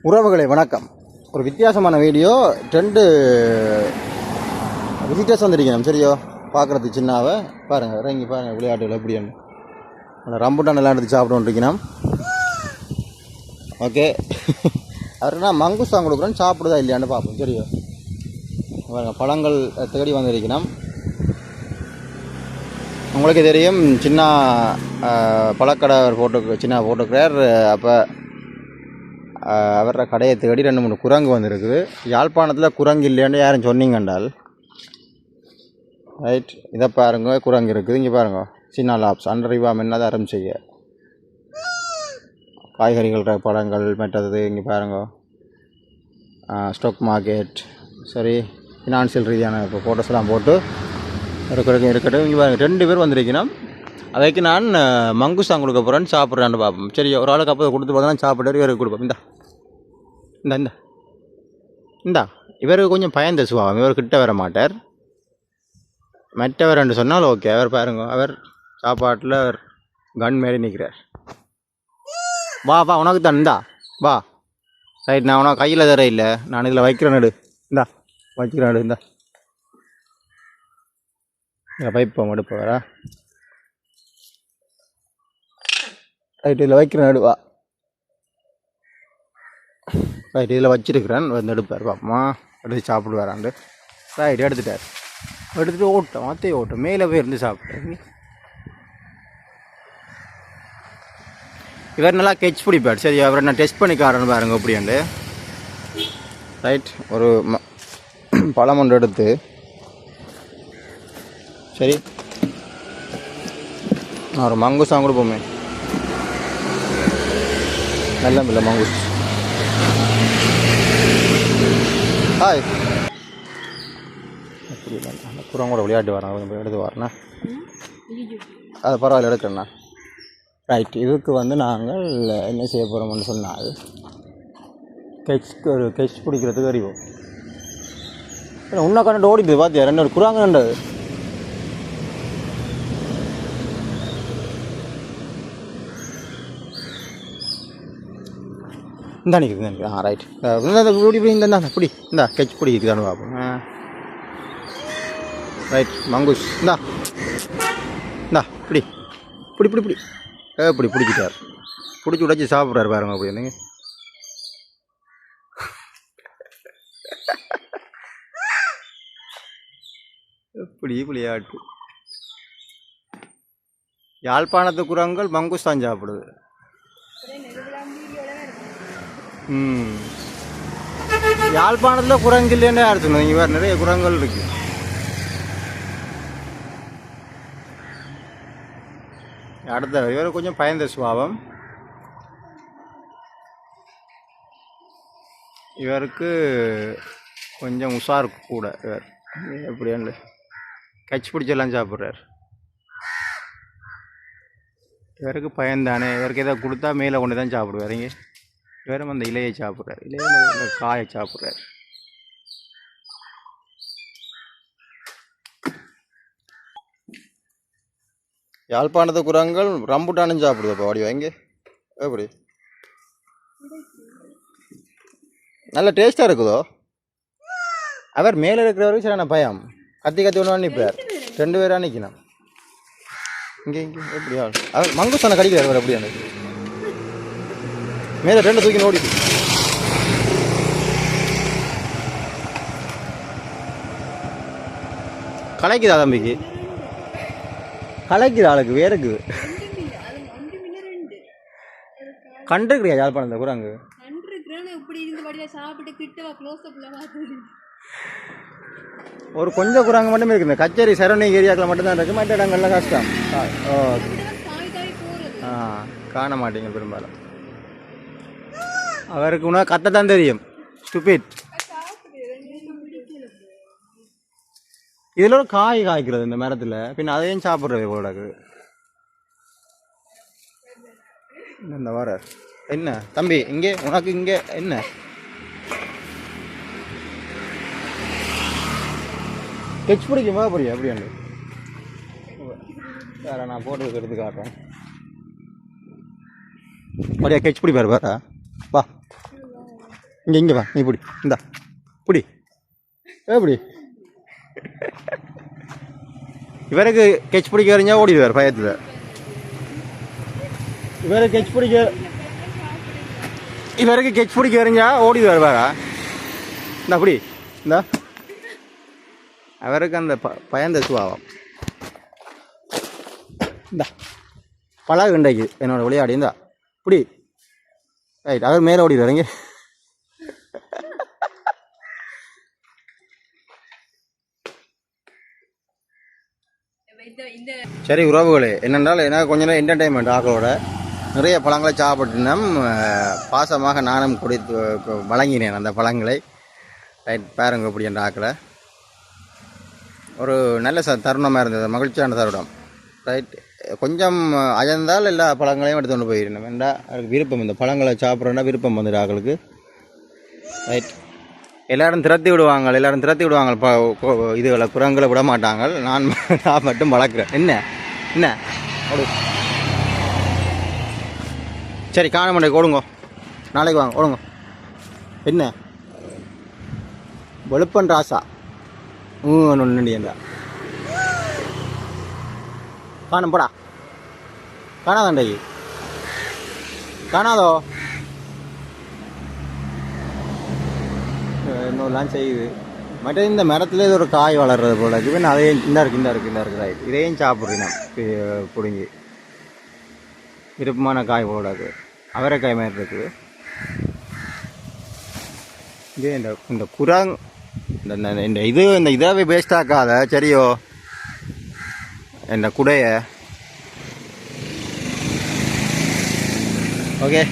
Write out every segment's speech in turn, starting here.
உறவுகளை வணக்கம். ஒரு வித்தியாசமான வீடியோ. 2 விசிட்டர்ஸ் வந்துருக்கணும். சரியோ, பார்க்குறதுக்கு சின்னாவை பாருங்கள், இறங்கி பாருங்கள் விளையாட்டுகள் எப்படின்னு. ரம்புட்டான் எல்லாம் எடுத்து சாப்பிட்டுருக்கணும். ஓகே, அவருனா மங்குஸ்தான் கொடுக்குறேன்னு சாப்பிடுதா இல்லையான்னு பார்ப்போம். சரியோ, பாருங்கள் பழங்கள் தேடி வந்திருக்கணும். உங்களுக்கு தெரியும், சின்ன பழக்கடை சின்ன போட்டுக்கிறார். அப்போ அவர கடையை தேடி 2-3 குரங்கு வந்துருக்குது. யாழ்ப்பாணத்தில் குரங்கு இல்லையான்னு யாரும் சொன்னீங்கண்டால் ரைட். இதை பாருங்க, குரங்கு இருக்குது. இங்கே பாருங்க, சின்ன லாப்ஸ் அண்டரிவா என்னதை ஆரம்பிச்சிங்க. காய்கறிகள் பழங்கள் மற்றது இங்கே பாருங்க. ஸ்டாக் மார்க்கெட் சரி, ஃபினான்ஷியல் ரீதியான இப்போ ஃபோட்டோஸ்லாம் போட்டு இருக்கட்டும். இங்கே பாருங்கள் 2 பேர் வந்திருக்கணும். அதுக்கு நான் மங்குஸ்தான் கொடுக்க போகிறேன்னு சாப்பிட்றான்னு பார்ப்போம். சரி, ஒரு ஆளுக்கு அப்போ கொடுத்து பார்த்தா சாப்பிட்டு இவருக்கு கொடுப்போம். இந்தா இவருக்கு கொஞ்சம் பயந்த சுபாவம். இவர் கிட்ட வர மாட்டார். மற்றவர் என்று சொன்னால் ஓகே. அவர் பாருங்க, அவர் சாப்பாட்டில் அவர் கன் மாரி நிற்கிறார். வா வா, உனக்கு தான் இந்தா வா. ரைட், நான் உனக்கு கையில் தர இல்லை, நான் இதில் வைக்கிறேன். நடு இந்தா வைக்கிறேன். நடு இந்தா பைப்பம் எடுப்ப வரா. ரைட், இதில் வைக்கிறேன். நடு வா. ரைட், இதில் வச்சிருக்கிறேன். வந்து எடுப்பார். பாப்பமா எடுத்து சாப்பிடுவாராண்டு. ரைட், எடுத்துகிட்டு ஓட்டம் அத்தையை ஓட்டம் மேலே போய் இருந்து சாப்பிட்டாரு. இவர் நல்லா கெச் பிடிப்பார். சரி, அவரை நான் டெஸ்ட் பண்ணிக்காரன்னு பாருங்க அப்படியாண்டு. ரைட், ஒரு பழம் ஒன்று எடுத்து சரி, நான் ஒரு மங்குஸ்தான் கொடுப்போமே. நல்ல இல்லை மங்குஸ். ஹாய், அப்படி இல்லை, அந்த குரங்கோட விளையாட்டு வரேன், எடுத்து வரேண்ணா. அது பரவாயில்ல, எடுக்கிறேண்ணா. ரைட், இதுக்கு வந்து நாங்கள் என்ன செய்ய போகிறோம்னு சொன்னால் ஒரு கெச் பிடிக்கிறதுக்கு அறிவோம். உன்னை கண்டு ஓடிடுது பார்த்தியா, 2 குரங்கு கண்டது. இந்த நிற்குது. ரைட், இப்படி இந்தா கெச் பிடிக்குதான்னு பார்ப்போம். ரைட், மங்குஸ் இந்தா இப்படி இப்படி இப்படி இப்படி இப்படி பிடிச்சிட்டார். பிடிச்சி உடச்சி சாப்பிட்றாரு பாருங்க. அப்படி என்னங்க எப்படி விளையாட்டு. யாழ்ப்பாணத்து குரங்கள் மங்குஸ்தான் சாப்பிடுது. யாழ்ப்பாணத்தில் குரங்கு இல்லைன்னு யார் சொன்னது? இங்கே வேறு நிறைய குரங்கள் இருக்கு. அடுத்த இவர் கொஞ்சம் பயந்த சுபாவம். இவருக்கு கொஞ்சம் உஷார் கூட. இவர் எப்படியாண்டு கட்சி பிடிச்செல்லாம் சாப்பிட்றார். இவருக்கு பயந்தானே. இவருக்கு எதாவது கொடுத்தா மேலே கொண்டு தான் சாப்பிடுவார். இங்கே வேறும் அந்த இலையை சாப்பிட்றாரு. இலையில் காயை சாப்பிட்றாரு. யாழ்ப்பாணத்து குரங்கள் ரம்புட்டானும் சாப்பிடுதப்பா. வாடி வாங்க. எப்படி நல்ல டேஸ்ட்டாக இருக்குதோ. அவர் மேலே இருக்கிறவருக்கு சரியான பயம். கத்தி ஒன்று நிற்பார். 2 பேராக நிற்கணும். இங்கே எப்படியா அவர் மங்குஸ்தானை கடிக்கிறார். அவர் எப்படியா மேலே 2 தூக்கி ஓடி கலைக்குதா தம்பிக்கு? கலைக்குது ஆளுக்கு வேற இருக்குது. கண்டிருக்கிறியா யாழ்ப்பாணத்தை குரங்கு? ஒரு கொஞ்சம் குரங்கு மட்டுமே இருக்குது. கச்சேரி சரௌண்டிங் ஏரியாக்கள் மட்டும்தான் இருக்குது. மற்ற இடங்கள்லாம் கஷ்டம். காண மாட்டீங்க பெரும்பாலும். அவருக்கு உணவு கத்தத்தான் தெரியும். ஸ்டூபிட். இதில் ஒரு காய் காய்க்கிறது இந்த மரத்தில். பின்ன அதையும் சாப்பிட்றது போடாது. இந்த வர என்ன தம்பி இங்கே உனக்கு இங்கே என்ன கெச் பிடிக்குமா? அப்படியா அப்படியாண்டு வேற நான் போட்டு எடுத்து காட்டுறேன். அப்படியா கெச் பிடிப்பார். வேற வா இங்கே வா நீ பிடி இந்தா பிடி எப்படி இவருக்கு கெச் பிடிக்க எறிஞ்சா ஓடிடுவார் பயத்தில். இவருக்கு கெச் பிடிக்க எறிஞ்சா ஓடிடுவார் வேற. இந்த அப்படி இந்த அவருக்கு அந்த பயந்த சுபாவம். இந்த பழகு இன்றைக்கு என்னோட விளையாடி இருந்தா இப்படி ரைட். அவர் மேலே ஓடிடுவார் இங்கே. சரி உறவுகளே, என்னென்றால் எனக்கு கொஞ்ச நேரம் என்டர்டைன்மெண்ட் ஆக்களோட நிறைய பழங்களை சாப்பிட்டுனோம். பாசமாக நானும் குடித்து வழங்கினேன் அந்த பழங்களை. ரைட் பாருங்க இப்படி என்ற ஆக்களை ஒரு நல்ல தருணமாக இருந்தது, மகிழ்ச்சியான தருணம். ரைட் கொஞ்சம் அயர்ந்தால் எல்லா பழங்களையும் எடுத்து கொண்டு போயிருந்தோம். வேண்டாம் அதுக்கு விருப்பம், இந்த பழங்களை சாப்பிட்றோன்னா விருப்பம் வந்துடு ஆக்களுக்கு. ரைட் எல்லோரும் திரத்தி விடுவாங்க இதுகளை குரங்களை விட மாட்டாங்க. நான் மட்டும் வளர்க்குறேன். என்ன ஓடு. சரி காணமண்டை ஓடுங்க, நாளைக்கு வாங்க ஓடுங்க. என்ன வெளுப்பன் ராசா நொண்டியண்டா காணும் போடா. காணாதாண்டைக்கு காணாதோ இன்னொருலாம் செய்யுது. மற்ற இந்த மரத்தில் இது ஒரு காய் வளர்றது போல இருக்குது. நான் அதையும் இந்த இருக்கு ரைட். இதையும் சாப்பிட்றேன் நான் பிடுங்கி. விருப்பமான காய் போடாது, அவரைக்காய் மாதிரி இருக்குது. இதே இந்த குரங் இந்த இதாவே வேஸ்டாக்காத சரியோ இந்த குடைய. ஓகே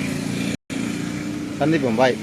சந்திப்போம், பாய்.